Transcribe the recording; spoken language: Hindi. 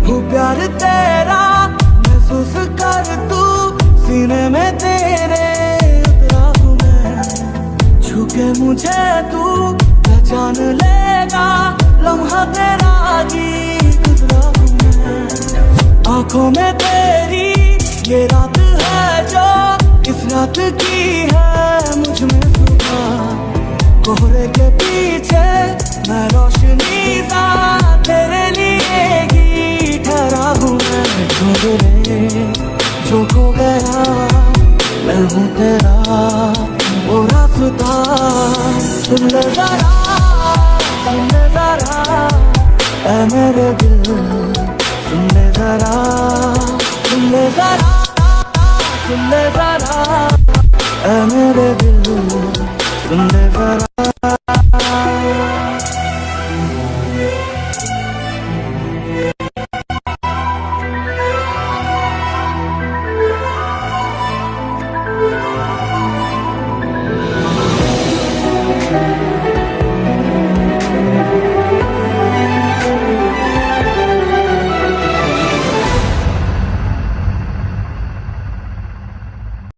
वो प्यार तेरा महसूस कर तू, सीने में तेरे उतरा हूँ मैं। छूके मुझे तू पहचान लेगा, लम्हा तेरा ही गुजरा हूँ मैं। आंखों में तेरी ये रात है जो इस रात की है मुझ में सुबह। कोहरे के पीछे मैं रोशनी सा तेरे लिए ही ठहरा हूँ मैं। ढूंढ ले जो खो गया, मैं हूँ तेरा वो रास्ता। सुन ले जरा, सुन ले जरा ऐ मेरे दिल, सुन ले जरा, सुन ले जरा, सुन ले जरा ऐ मेरे दिल, सुन ले जरा।